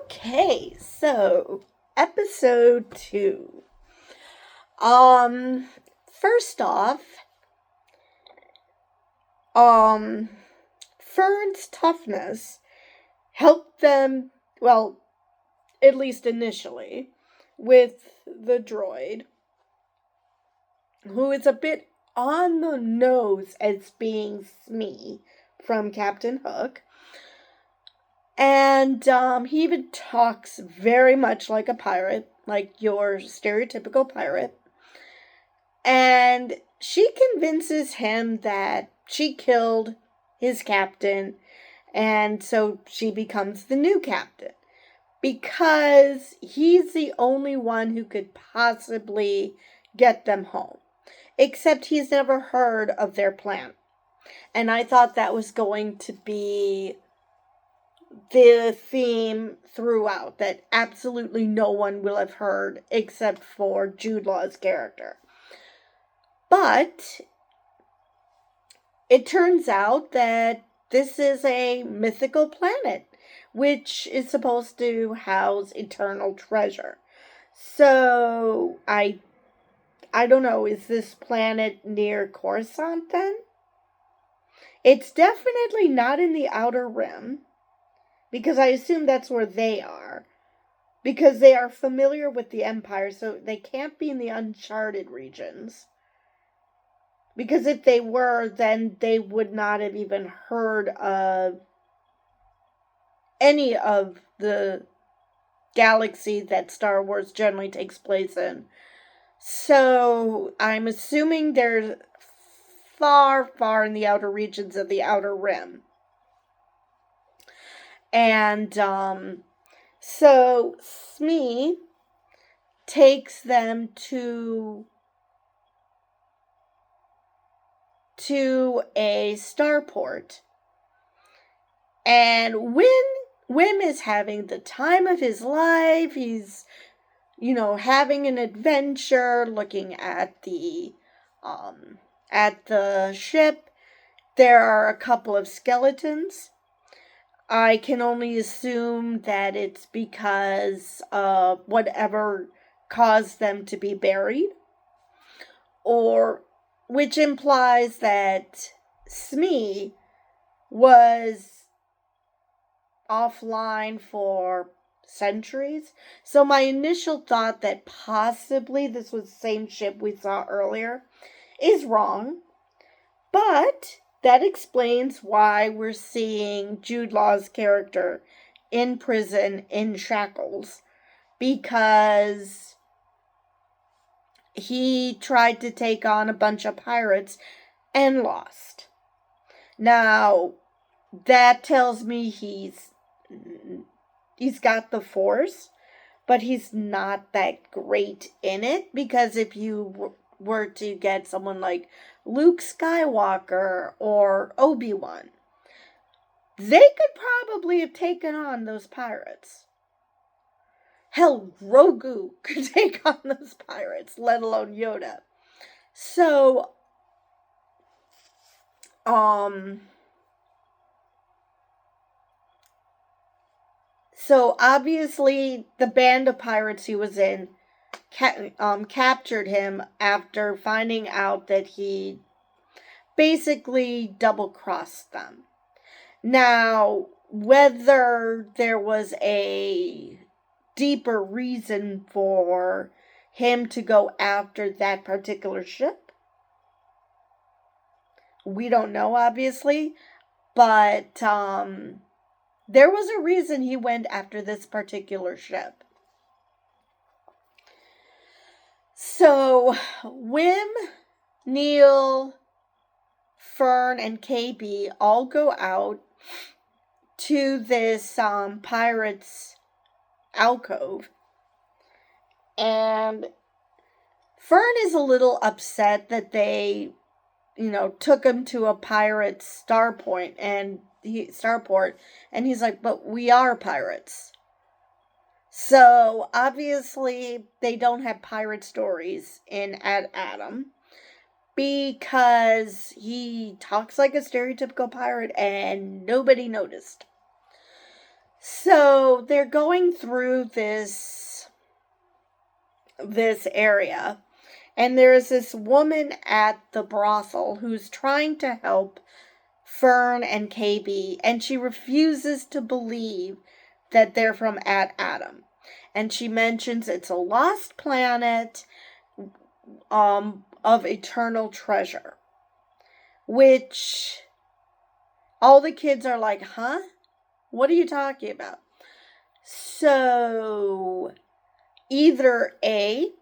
Okay, so episode 2. Um First off, um Fern's toughness helped them, well, at least initially, with the droid, who is a bit on the nose as being Smee from Captain Hook. And he even talks very much like a pirate, like your stereotypical pirate. And she convinces him that she killed his captain, and so she becomes the new captain. Because he's the only one who could possibly get them home. Except he's never heard of their plan. And I thought that was going to be the theme throughout, that absolutely no one will have heard except for Jude Law's character. But it turns out that this is a mythical planet, which is supposed to house eternal treasure. So I don't know, is this planet near Coruscant then? It's definitely not in the Outer Rim, because I assume that's where they are. Because they are familiar with the Empire, so they can't be in the uncharted regions. Because if they were, then they would not have even heard of any of the galaxy that Star Wars generally takes place in. So I'm assuming they're far, far in the outer regions of the Outer Rim. And so Smee takes them to a starport. And Wim is having the time of his life. He's, having an adventure, looking at the ship. There are a couple of skeletons. I can only assume that it's because of whatever caused them to be buried. Or, which implies that Smee was offline for centuries. So my initial thought that possibly this was the same ship we saw earlier is wrong. But that explains why we're seeing Jude Law's character in prison in shackles. Because he tried to take on a bunch of pirates and lost. Now, that tells me he's got the Force, but he's not that great in it, because if you were to get someone like Luke Skywalker or Obi-Wan, they could probably have taken on those pirates. Hell, Grogu could take on those pirates, let alone Yoda. So, So obviously the band of pirates he was in captured him after finding out that he basically double-crossed them. Now, whether there was a deeper reason for him to go after that particular ship, we don't know, obviously, but there was a reason he went after this particular ship. So, Wim, Neil, Fern, and KB all go out to this pirate's alcove. And Fern is a little upset that they, took him to a pirate's starport, and he's like, but we are pirates. So, obviously, they don't have pirate stories in Adam, because he talks like a stereotypical pirate and nobody noticed. So they're going through this area, and there's this woman at the brothel who's trying to help Fern and KB, and she refuses to believe that they're from At Adam. And she mentions it's a lost planet of eternal treasure, which all the kids are like, huh? What are you talking about? So, either A,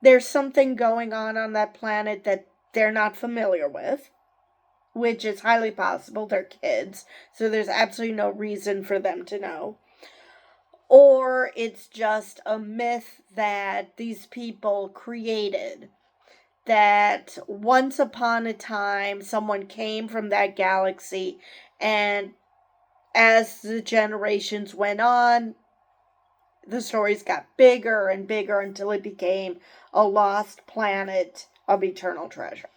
there's something going on that planet that they're not familiar with, which is highly possible. They're kids, so there's absolutely no reason for them to know. Or it's just a myth that these people created, that once upon a time someone came from that galaxy, and as the generations went on, the stories got bigger and bigger until it became a lost planet of eternal treasure.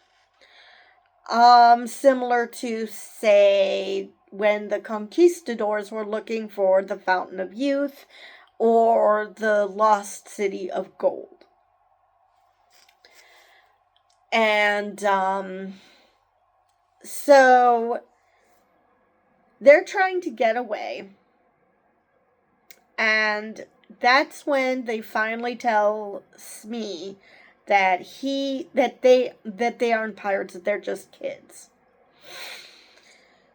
Similar to, say, when the conquistadors were looking for the Fountain of Youth or the Lost City of Gold. And, so they're trying to get away, and that's when they finally tell Smee that they aren't pirates, that they're just kids.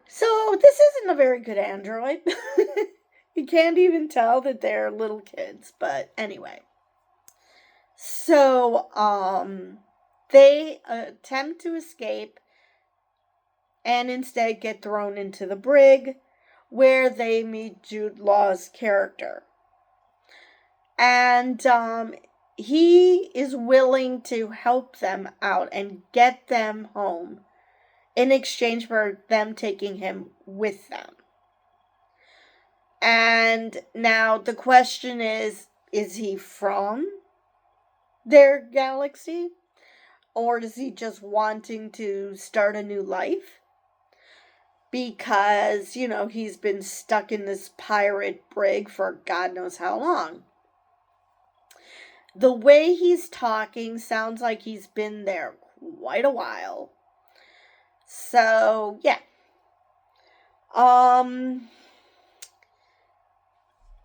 So this isn't a very good android. You can't even tell that they're little kids, but anyway. So they attempt to escape and instead get thrown into the brig, where they meet Jude Law's character. And he is willing to help them out and get them home in exchange for them taking him with them. And now the question is he from their galaxy? Or is he just wanting to start a new life? Because, he's been stuck in this pirate brig for God knows how long. The way he's talking sounds like he's been there quite a while. So, yeah.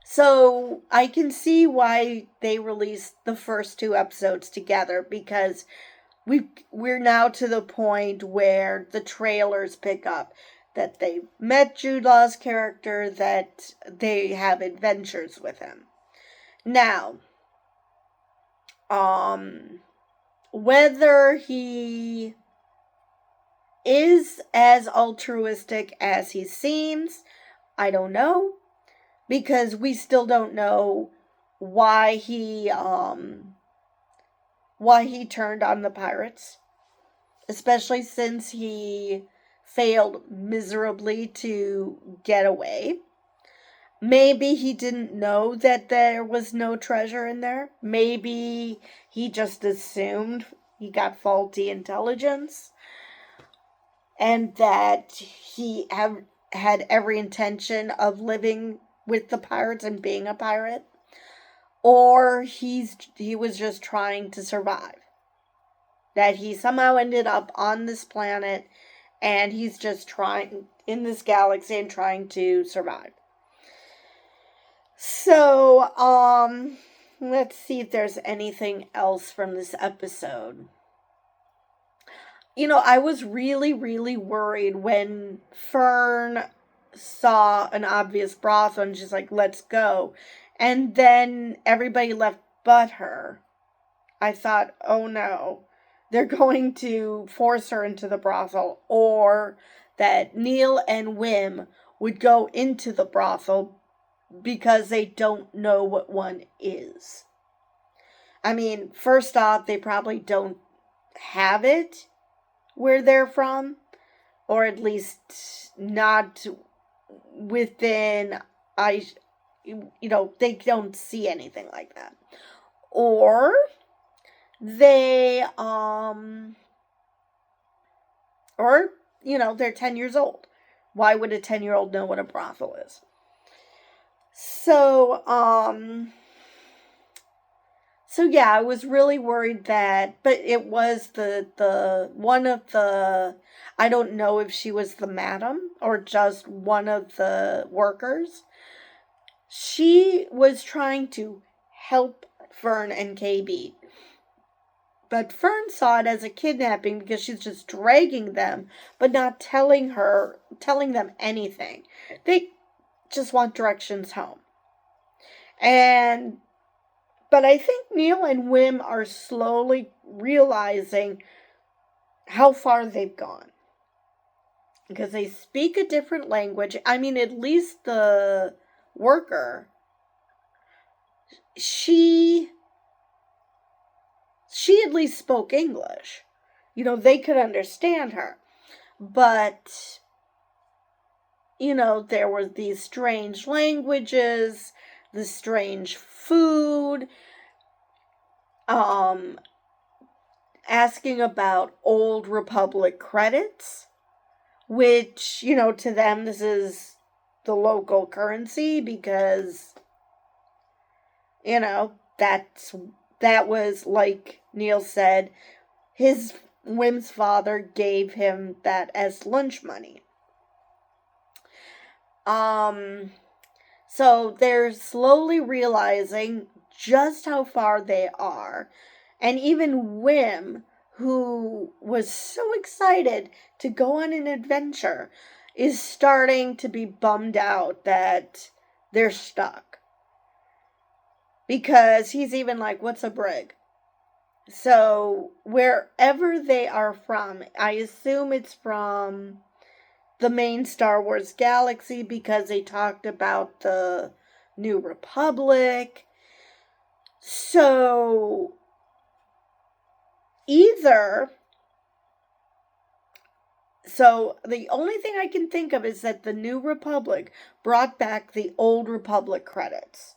So I can see why they released the first 2 episodes together, because we're now to the point where the trailers pick up that they met Jude Law's character, that they have adventures with him. Now, whether he is as altruistic as he seems, I don't know, because we still don't know why he turned on the pirates, especially since he failed miserably to get away. Maybe he didn't know that there was no treasure in there. Maybe he just assumed he got faulty intelligence, and that he had every intention of living with the pirates and being a pirate. Or he was just trying to survive. That he somehow ended up on this planet, and he's just trying, in this galaxy, and trying to survive. So, let's see if there's anything else from this episode. I was really, really worried when Fern saw an obvious brothel and she's like, let's go. And then everybody left but her. I thought, oh no, they're going to force her into the brothel, or that Neil and Wim would go into the brothel because they don't know what one is. I mean, first off, they probably don't have it where they're from, or at least not within, they don't see anything like that. Or they, they're 10 years old. Why would a 10-year-old know what a brothel is? So, so yeah, I was really worried that, but it was the one of the, I don't know if she was the madam or just one of the workers. She was trying to help Fern and KB. But Fern saw it as a kidnapping because she's just dragging them, but not telling them anything. They just want directions home. And but I think Neil and Wim are slowly realizing how far they've gone. Because they speak a different language. I mean, at least the worker, she at least spoke English. You know, they could understand her. But, you know, there were these strange languages, the strange food, asking about old Republic credits, which, you know, to them this is the local currency because, you know, that was, like Neil said, Wim's father gave him that as lunch money. So they're slowly realizing just how far they are. And even Wim, who was so excited to go on an adventure, is starting to be bummed out that they're stuck. Because he's even like, what's a brig? So wherever they are from, I assume it's from the main Star Wars galaxy because they talked about the New Republic. So the only thing I can think of is that the New Republic brought back the Old Republic credits.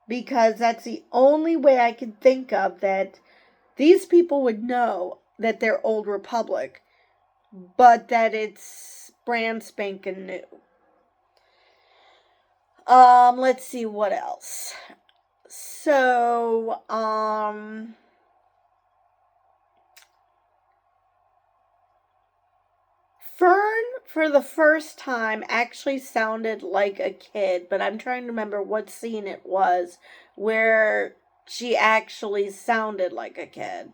Because that's the only way I can think of that these people would know that they're Old Republic, but that it's brand spanking new. Let's see what else. So, Fern, for the first time, actually sounded like a kid, but I'm trying to remember what scene it was where she actually sounded like a kid.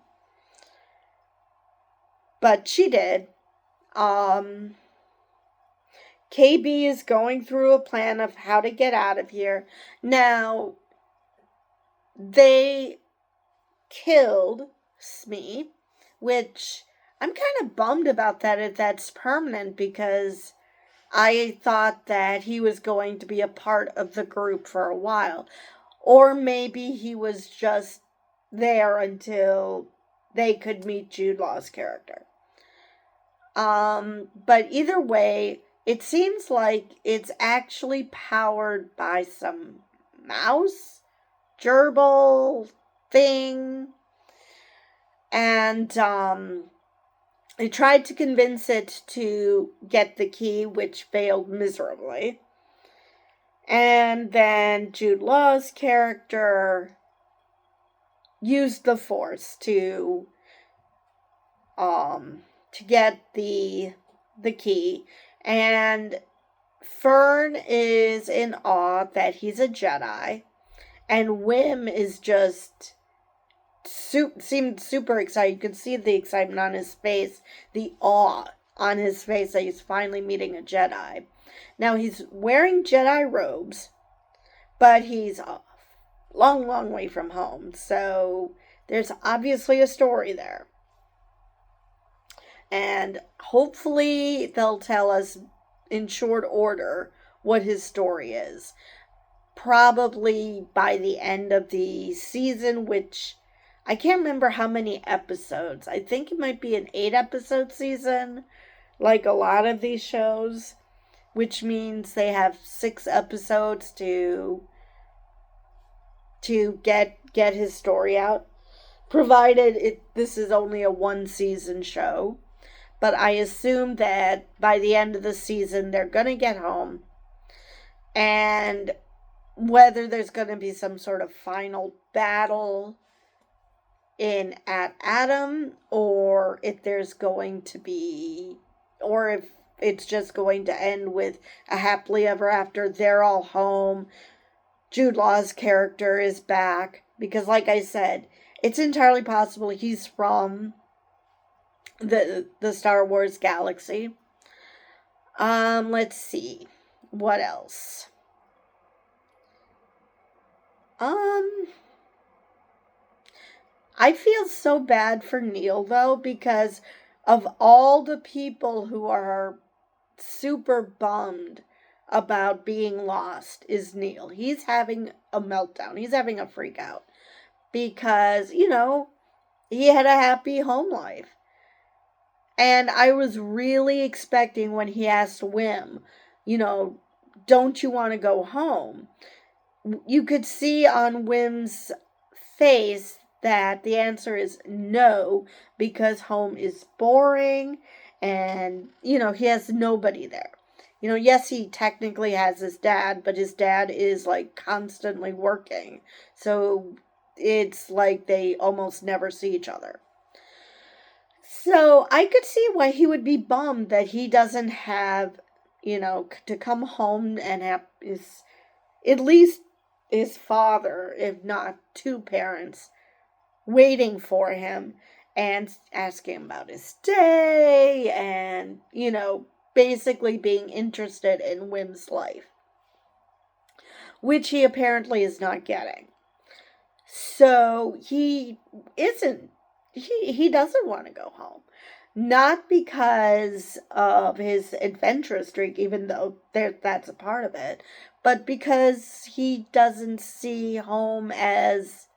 But she did. KB is going through a plan of how to get out of here. Now, they killed Smee, which I'm kind of bummed about that if that's permanent because I thought that he was going to be a part of the group for a while. Or maybe he was just there until they could meet Jude Law's character. But either way, it seems like it's actually powered by some mouse, gerbil thing. And they tried to convince it to get the key, which failed miserably. And then Jude Law's character used the Force to get the key. And Fern is in awe that he's a Jedi. And Wim is just seemed super excited. You could see the excitement on his face, the awe on his face that he's finally meeting a Jedi. Now he's wearing Jedi robes, but he's a long, long way from home. So there's obviously a story there. And hopefully they'll tell us in short order what his story is. Probably by the end of the season, which I can't remember how many episodes. I think it might be an 8-episode season, like a lot of these shows, which means they have 6 episodes to get his story out, provided this is only a 1-season show. But I assume that by the end of the season, they're going to get home. And whether there's going to be some sort of final battle at Adam, or if there's going to be, or if it's just going to end with a happily ever after. They're all home. Jude Law's character is back. Because, like I said, it's entirely possible he's from the Star Wars galaxy. Let's see. What else? I feel so bad for Neil, though, because of all the people who are super bummed about being lost is Neil. He's having a meltdown. He's having a freak out. Because, he had a happy home life. And I was really expecting when he asked Wim, don't you want to go home? You could see on Wim's face that the answer is no, because home is boring and, he has nobody there. Yes, he technically has his dad, but his dad is like constantly working. So it's like they almost never see each other. So I could see why he would be bummed that he doesn't have, to come home and have at least his father, if not two parents, waiting for him and asking about his day and, basically being interested in Wim's life, which he apparently is not getting. So he doesn't want to go home. Not because of his adventurous streak, even though that's a part of it, but because he doesn't see home as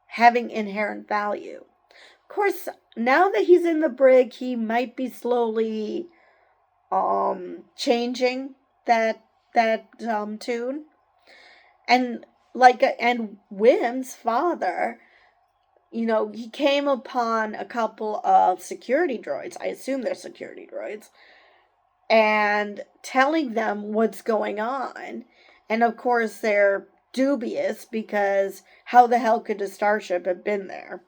having inherent value. Of course, now that he's in the brig, he might be slowly changing that tune. And Wim's father, he came upon a couple of security droids. I assume they're security droids. And telling them what's going on. And of course, they're dubious because how the hell could a starship have been there?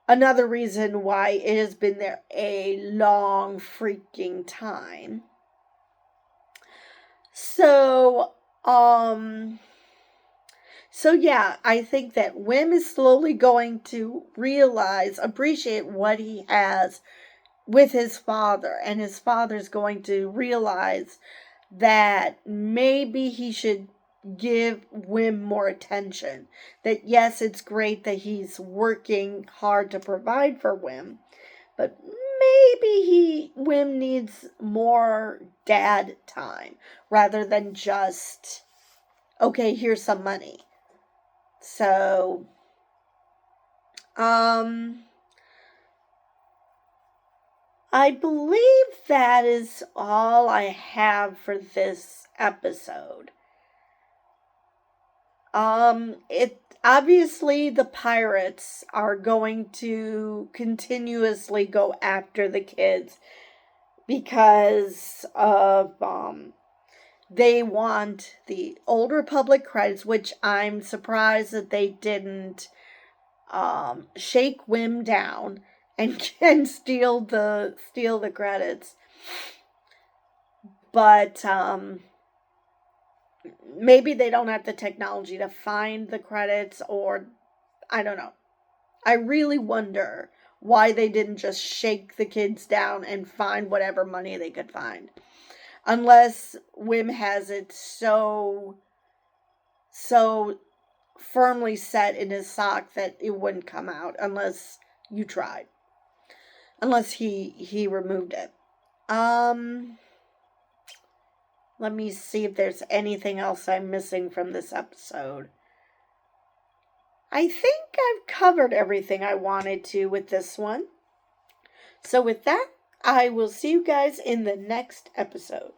Another reason why it has been there a long freaking time. So yeah, I think that Wim is slowly going to appreciate what he has with his father, and his father's going to realize that maybe he should give Wim more attention. That yes, it's great that he's working hard to provide for Wim, but maybe Wim needs more dad time rather than just, okay, here's some money. So, I believe that is all I have for this episode. Obviously the pirates are going to continuously go after the kids because of they want the Old Republic credits, which I'm surprised that they didn't shake Wim down and steal the credits. But maybe they don't have the technology to find the credits, or I don't know. I really wonder why they didn't just shake the kids down and find whatever money they could find. Unless Wim has it so firmly set in his sock that it wouldn't come out unless you tried. Unless he removed it. Let me see if there's anything else I'm missing from this episode. I think I've covered everything I wanted to with this one. So with that, I will see you guys in the next episode.